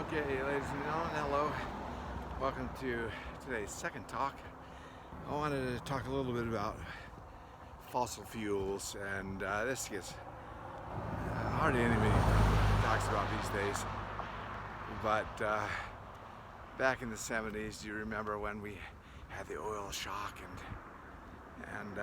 Okay, ladies and gentlemen, hello. Welcome to today's second talk. I wanted to talk a little bit about fossil fuels, and this gets hardly anybody talks about these days. But back in the 70s, do you remember when we had the oil shock and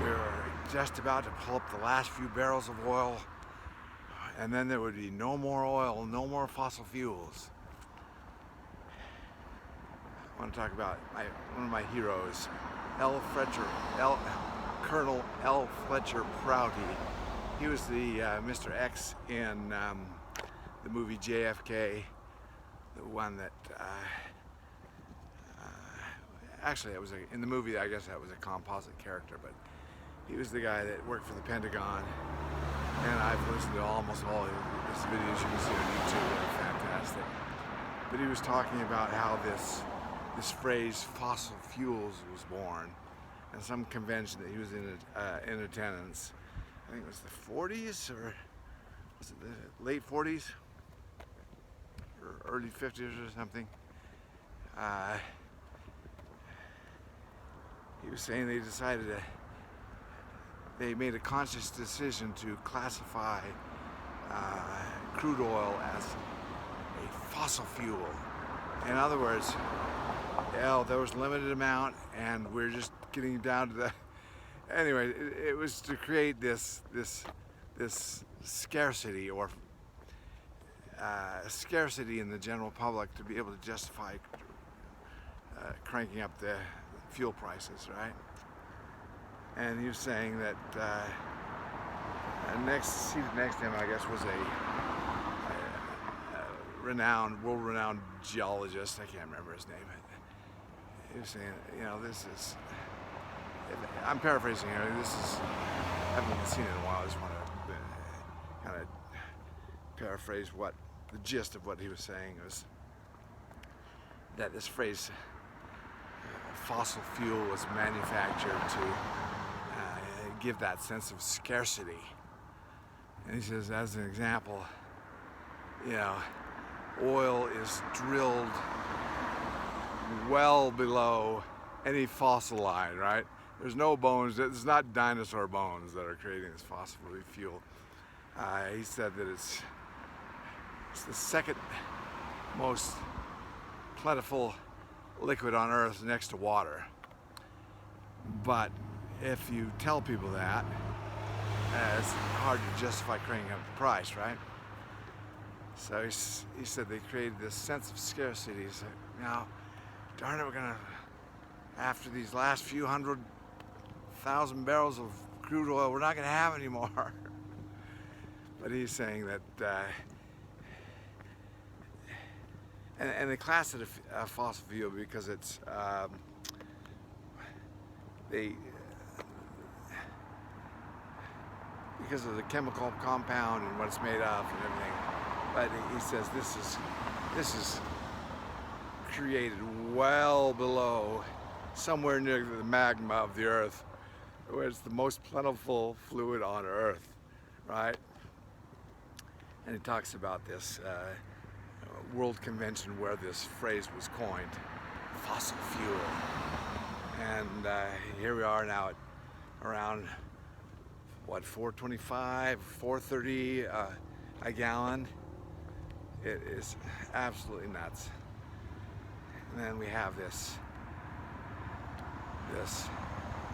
we were just about to pull up the last few barrels of oil, and then there would be no more oil, no more fossil fuels. I want to talk about one of my heroes, Colonel L. Fletcher Prouty. He was the Mr. X in the movie JFK, the one that actually it was in the movie. I guess that was a composite character, but he was the guy that worked for the Pentagon, and I've listened to almost all of his videos you can see on YouTube. They're fantastic. But he was talking about how this phrase "fossil fuels" was born, and some convention that he was in attendance. I think it was the 40s, or was it the late 40s or early 50s or something. He was saying they made a conscious decision to classify crude oil as a fossil fuel. In other words, there was a limited amount, and we're just getting down to the. Anyway, it was to create this scarcity, or scarcity in the general public, to be able to justify cranking up the fuel prices, right? And he was saying that seated next to him, I guess, was a world-renowned geologist. I can't remember his name. He was saying, this is. I'm paraphrasing here. I haven't seen it in a while. I just want to kind of paraphrase what the gist of what he was saying was. That this phrase, fossil fuel, was manufactured to give that sense of scarcity. And he says, as an example, oil is drilled well below any fossil line, right? There's no bones. It's not dinosaur bones that are creating this fossil fuel. He said that it's the second most plentiful liquid on Earth, next to water. But if you tell people that, it's hard to justify cranking up the price, right? So he said they created this sense of scarcity. He said, now, darn it, we're gonna, after these last few 100,000 barrels of crude oil, we're not gonna have any more. But he's saying that, and they class it a fossil fuel because it's, because of the chemical compound and what it's made of and everything. But he says this is created well below, somewhere near the magma of the Earth, where it's the most plentiful fluid on Earth, right? And he talks about this world convention where this phrase was coined, fossil fuel. And here we are now at around, what, $4.25, $4.30 a gallon. It is absolutely nuts. And then we have this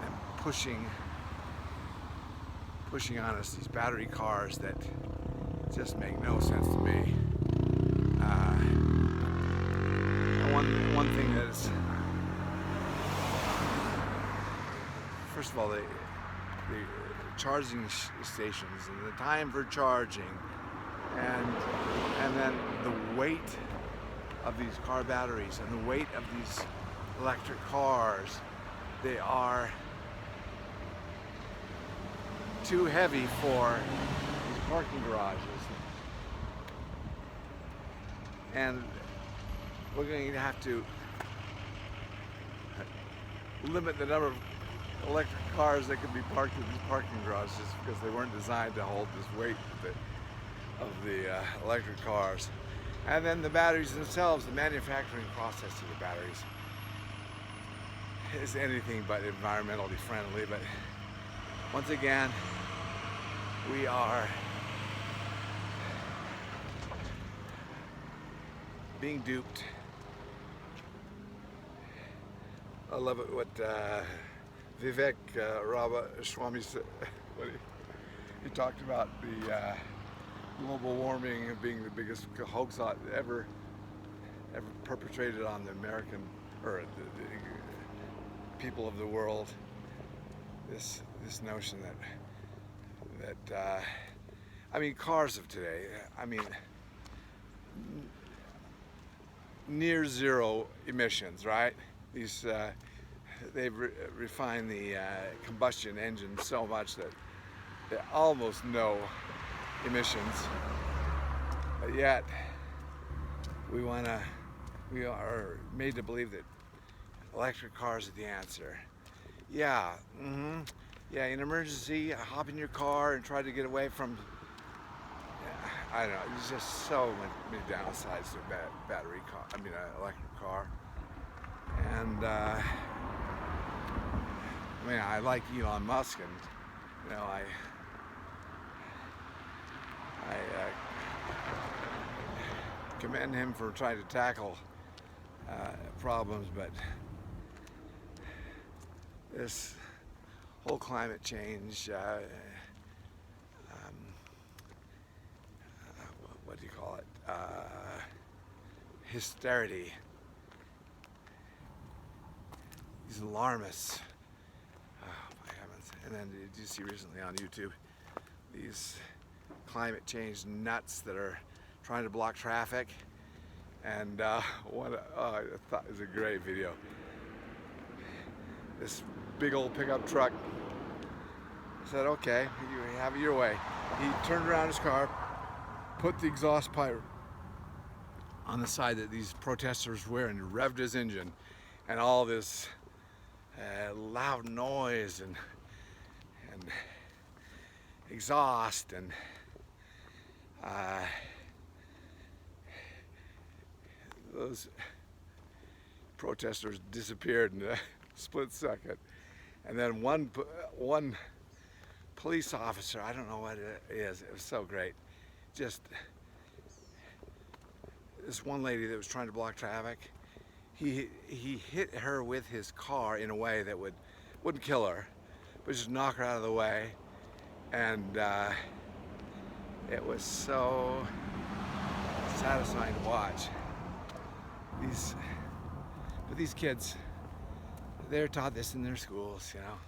and pushing on us these battery cars that just make no sense to me. One thing is, first of all, the charging stations and the time for charging, and then the weight of these car batteries and the weight of these electric cars. They are too heavy for these parking garages, and we're going to have to limit the number of electric cars that could be parked in these parking garages because they weren't designed to hold this weight of the electric cars. And then the batteries themselves, the manufacturing process of the batteries is anything but environmentally friendly. But once again, we are being duped. I love it what Vivek Ramaswamy said. He talked about the global warming being the biggest hoax ever perpetrated on the American or the people of the world. This notion that I mean, cars of today, I mean, near zero emissions, right? These they've refined the combustion engine so much that almost no emissions, but yet we are made to believe that electric cars are the answer. Yeah, yeah. In emergency, hop in your car and try to get away from. I don't know. There's just so many downsides to a battery car. I mean, an electric car. And I mean, I like Elon Musk, and you know, I commend him for trying to tackle problems, but this whole climate change, what do you call it? Hysteria. These alarmists. Oh my heavens. And then did you see recently on YouTube these climate change nuts that are trying to block traffic? And I thought it was a great video. This big old pickup truck said, okay, you have it your way. He turned around his car, put the exhaust pipe on the side that these protesters were, and revved his engine, and all this loud noise and exhaust and those protesters disappeared in a split second. And then one police officer, I don't know what it is, it was so great, just this one lady that was trying to block traffic, he hit her with his car in a way that wouldn't kill her, but just knock her out of the way. And it was so satisfying to watch. These kids, they're taught this in their schools, you know.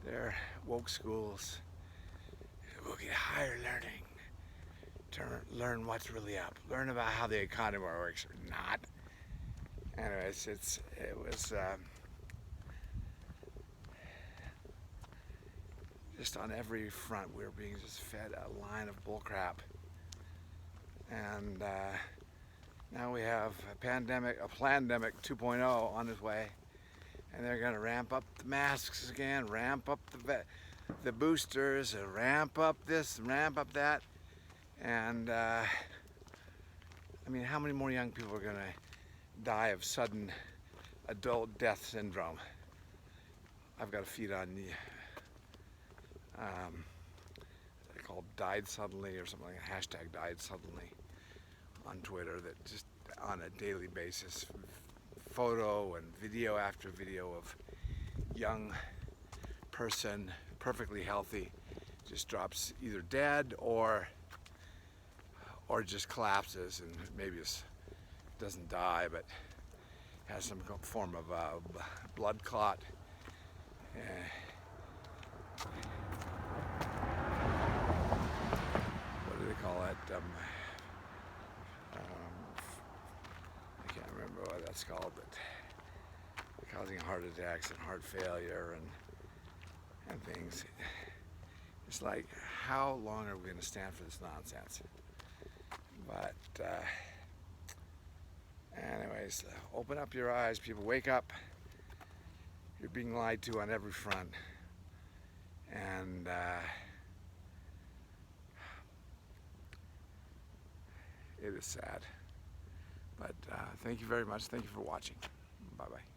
They're woke schools. We'll get higher learning. Learn what's really up. Learn about how the economy works or not. Anyways, it was just on every front we were being just fed a line of bullcrap. And now we have a plandemic 2.0 on its way, and they're going to ramp up the masks again, ramp up the boosters, ramp up this, ramp up that, and I mean, how many more young people are going to die of sudden adult death syndrome? I've got a feed on the called "died suddenly" or something, hashtag "died suddenly" on Twitter, that just on a daily basis, photo and video after video of young person, perfectly healthy, just drops either dead or just collapses, and maybe doesn't die, but has some form of blood clot. What do they call it? I can't remember what that's called, but causing heart attacks and heart failure and things. It's like, how long are we going to stand for this nonsense? But anyways, open up your eyes, people. Wake up. You're being lied to on every front. And it is sad. But thank you very much. Thank you for watching. Bye-bye.